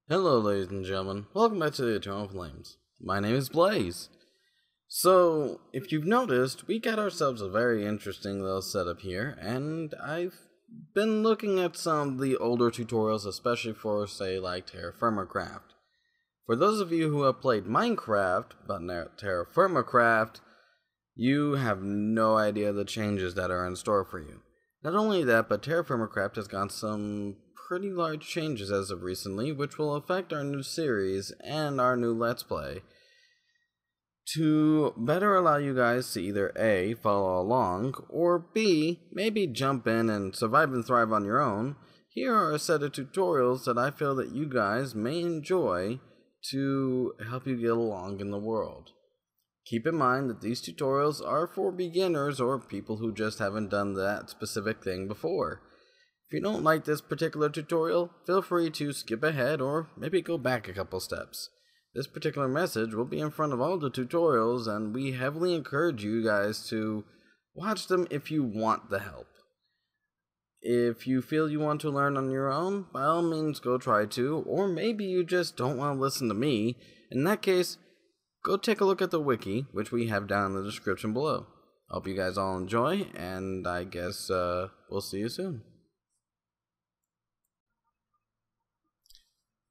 Hello, ladies and gentlemen. Welcome back to the Eternal Flames. My name is Blaze. So, if you've noticed, we got ourselves a very interesting little setup here, and I've been looking at some of the older tutorials, especially for, say, like TerraFirmaCraft. For those of you who have played Minecraft, but not TerraFirmaCraft, you have no idea the changes that are in store for you. Not only that, but TerraFirmaCraft has gone some pretty large changes as of recently, which will affect our new series and our new Let's Play. To better allow you guys to either A, follow along, or B, maybe jump in and survive and thrive on your own, here are a set of tutorials that I feel that you guys may enjoy to help you get along in the world. Keep in mind that these tutorials are for beginners or people who just haven't done that specific thing before. If you don't like this particular tutorial, feel free to skip ahead or maybe go back a couple steps. This particular message will be in front of all the tutorials, and we heavily encourage you guys to watch them if you want the help. If you feel you want to learn on your own, by all means go try to, or maybe you just don't want to listen to me. In that case, go take a look at the wiki, which we have down in the description below. Hope you guys all enjoy, and I guess we'll see you soon.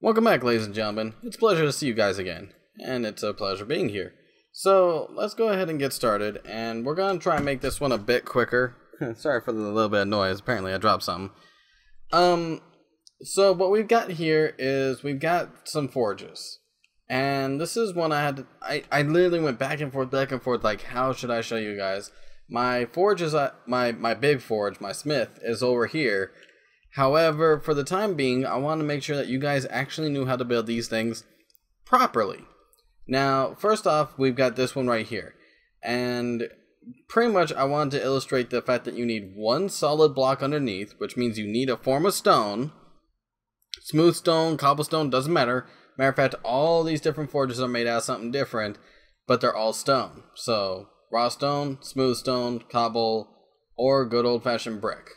Welcome back, ladies and gentlemen. It's a pleasure to see you guys again, and it's a pleasure being here. So, let's go ahead and get started, and we're going to try and make this one a bit quicker. Sorry for the little bit of noise, apparently I dropped something. So what we've got here is we've got some forges. And this is one I literally went back and forth, like, how should I show you guys? My forge is, my big forge, my smith, is over here. However, for the time being, I want to make sure that you guys actually knew how to build these things properly. Now, first off, we've got this one right here. And pretty much I wanted to illustrate the fact that you need one solid block underneath, which means you need a form of stone. Smooth stone, cobblestone, doesn't matter. Matter of fact, all these different forges are made out of something different, but they're all stone. So, raw stone, smooth stone, cobble, or good old-fashioned brick.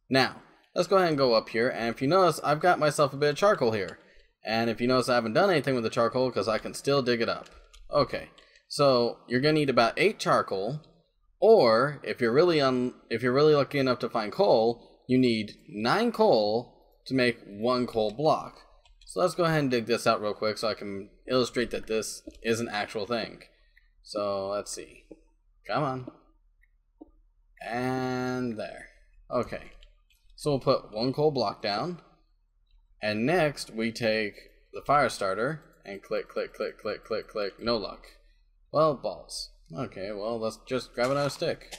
Now, let's go ahead and go up here, and if you notice, I've got myself a bit of charcoal here. And if you notice, I haven't done anything with the charcoal because I can still dig it up. Okay, so you're going to need about 8 charcoal, or if you're really lucky enough to find coal, you need 9 coal to make 1 coal block. So let's go ahead and dig this out real quick so I can illustrate that this is an actual thing. So let's see. Come on. And there. Okay. So we'll put 1 coal block down. And next we take the fire starter and click, click, click, click, click, click. No luck. Well, balls. Okay, well, let's just grab another stick.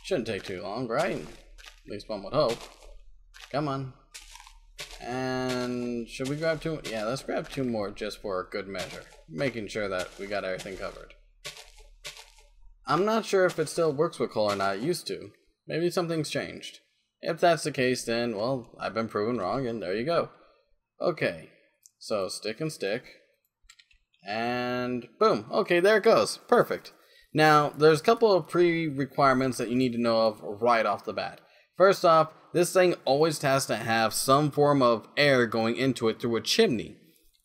Shouldn't take too long, right? At least one would hope. Come on. And should we grab 2? Yeah, let's grab 2 more just for a good measure. Making sure that we got everything covered. I'm not sure if it still works with coal or not. It used to. Maybe something's changed. If that's the case, then, well, I've been proven wrong, and there you go. Okay, so stick and stick. And boom. Okay, there it goes. Perfect. Now, there's a couple of pre-requirements that you need to know of right off the bat. First off, this thing always has to have some form of air going into it through a chimney.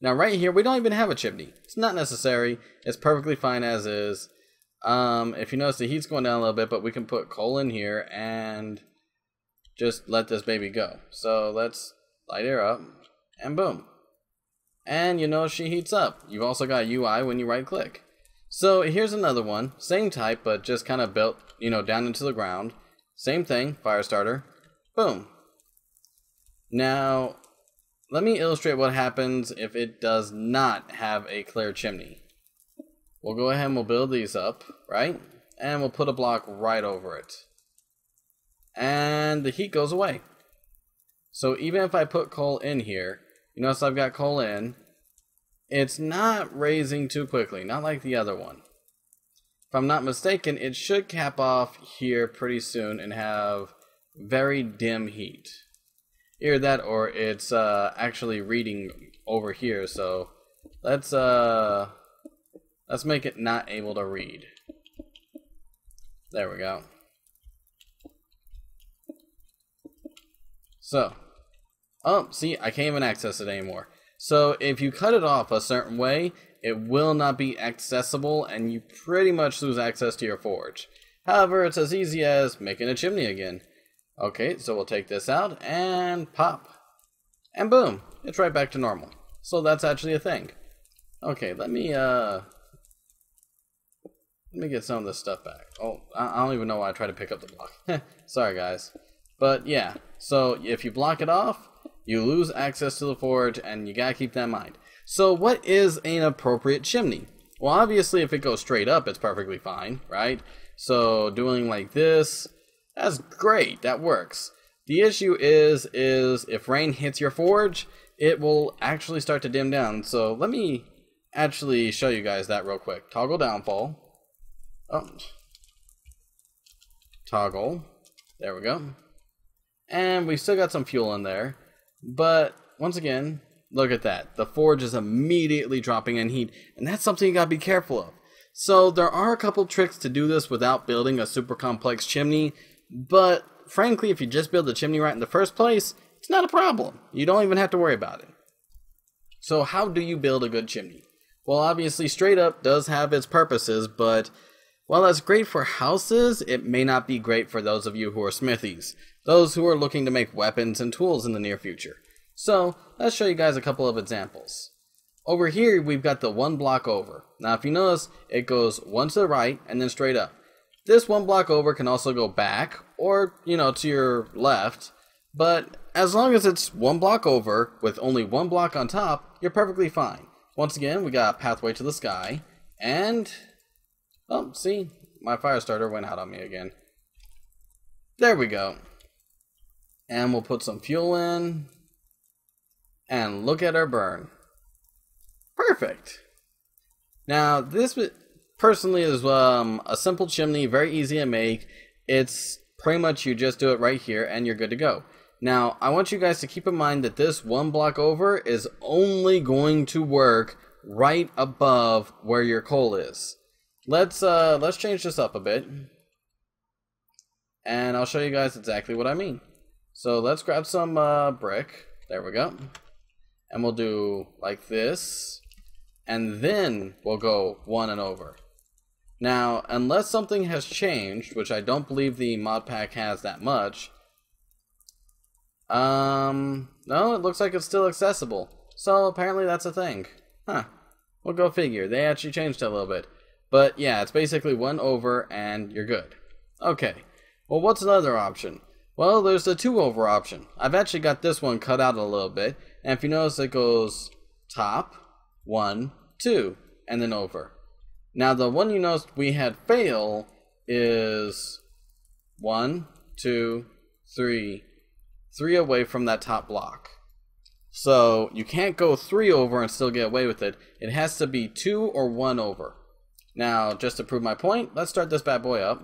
Now, right here, we don't even have a chimney. It's not necessary. It's perfectly fine as is. If you notice, the heat's going down a little bit, but we can put coal in here and just let this baby go. So let's light her up, and boom. And you know she heats up. You've also got UI when you right click. So here's another one, same type, but just kind of built, down into the ground. Same thing, fire starter, boom. Now, let me illustrate what happens if it does not have a clear chimney. We'll go ahead and we'll build these up, right? And we'll put a block right over it. And the heat goes away. So even if I put coal in here, you notice I've got coal in, it's not raising too quickly, not like the other one. If I'm not mistaken, it should cap off here pretty soon and have very dim heat. Either that or it's actually reading over here, so let's make it not able to read. There we go. So, oh, see, I can't even access it anymore. So if you cut it off a certain way, it will not be accessible and you pretty much lose access to your forge. However, it's as easy as making a chimney again. Okay, so we'll take this out and pop. And boom, it's right back to normal. So that's actually a thing. Okay, let me get some of this stuff back. Oh, I don't even know why I tried to pick up the block. Sorry, guys. But yeah, so if you block it off, you lose access to the forge, and you gotta keep that in mind. So what is an appropriate chimney? Well, obviously, if it goes straight up, it's perfectly fine, right? So doing like this, that's great, that works. The issue is if rain hits your forge, it will actually start to dim down. So let me actually show you guys that real quick. Toggle downfall. Oh. Toggle. There we go. And we still got some fuel in there. But once again, look at that. The forge is immediately dropping in heat. And that's something you gotta be careful of. So there are a couple tricks to do this without building a super complex chimney. But frankly, if you just build the chimney right in the first place, it's not a problem. You don't even have to worry about it. So how do you build a good chimney? Well, obviously straight up does have its purposes, but while that's great for houses, it may not be great for those of you who are smithies, those who are looking to make weapons and tools in the near future. So let's show you guys a couple of examples. Over here, we've got the one block over. Now, if you notice, it goes one to the right and then straight up. This one block over can also go back or, to your left, but as long as it's one block over with only one block on top, you're perfectly fine. Once again, we got a pathway to the sky, and oh, see, my fire starter went out on me again. There we go. And we'll put some fuel in, and look at our burn. Perfect. Now, this personally is a simple chimney, very easy to make. It's pretty much you just do it right here, and you're good to go. Now, I want you guys to keep in mind that this one block over is only going to work right above where your coal is. Let's change this up a bit, and I'll show you guys exactly what I mean. So let's grab some brick. There we go. And we'll do like this, and then we'll go one and over. Now, unless something has changed, which I don't believe the mod pack has that much, no, it looks like it's still accessible. So apparently that's a thing. Huh. We'll go figure. They actually changed it a little bit. But yeah, it's basically one over and you're good. Okay. Well, what's another option? Well, there's the two over option. I've actually got this one cut out a little bit. And if you notice, it goes top, 1, 2, and then over. Now, the one you noticed we had fail is 1, 2, 3, 3 away from that top block. So you can't go 3 over and still get away with it. It has to be 2 or 1 over. Now, just to prove my point, let's start this bad boy up.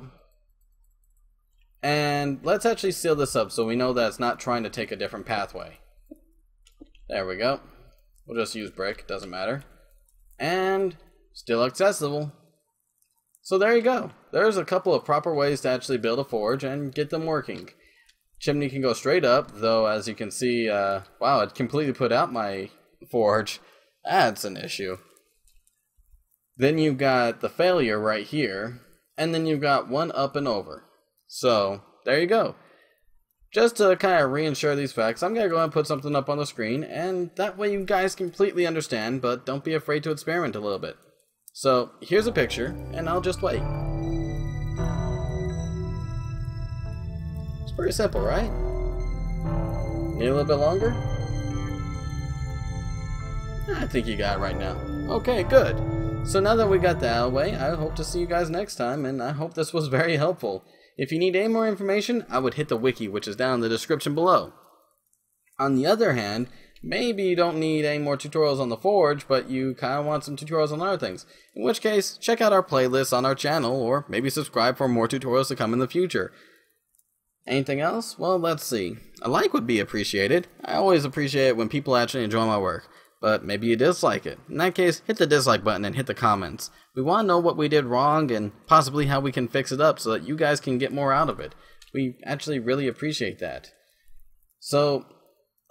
And let's actually seal this up so we know that it's not trying to take a different pathway. There we go. We'll just use brick, doesn't matter. And still accessible. So there you go. There's a couple of proper ways to actually build a forge and get them working. Chimney can go straight up, though as you can see, wow, it completely put out my forge. That's an issue. Then you've got the failure right here, and then you've got one up and over. So, there you go. Just to kind of reinsure these facts, I'm going to go ahead and put something up on the screen, and that way you guys completely understand, but don't be afraid to experiment a little bit. So, here's a picture, and I'll just wait. It's pretty simple, right? Need a little bit longer? I think you got it right now. Okay, good. So now that we got that out of the way, I hope to see you guys next time, and I hope this was very helpful. If you need any more information, I would hit the wiki, which is down in the description below. On the other hand, maybe you don't need any more tutorials on the Forge, but you kind of want some tutorials on other things. In which case, check out our playlist on our channel, or maybe subscribe for more tutorials to come in the future. Anything else? Well, let's see. A like would be appreciated. I always appreciate it when people actually enjoy my work. But maybe you dislike it. In that case, hit the dislike button and hit the comments. We want to know what we did wrong and possibly how we can fix it up so that you guys can get more out of it. We actually really appreciate that. So,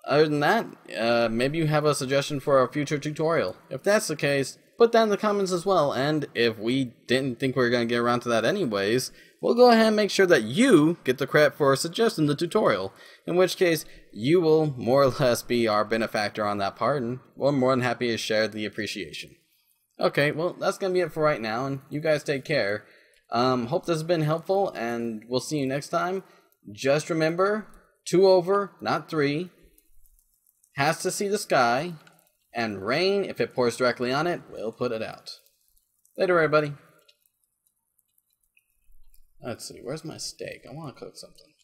Other than that, maybe you have a suggestion for a future tutorial. If that's the case, put that in the comments as well, and if we didn't think we were going to get around to that anyways, we'll go ahead and make sure that you get the credit for suggesting the tutorial, in which case you will more or less be our benefactor on that part, and we're more than happy to share the appreciation. Okay, well, that's going to be it for right now, and you guys take care. Hope this has been helpful, and we'll see you next time. Just remember, 2 over, not 3, has to see the sky, and rain, if it pours directly on it, will put it out. Later, everybody. Let's see, where's my steak? I want to cook something.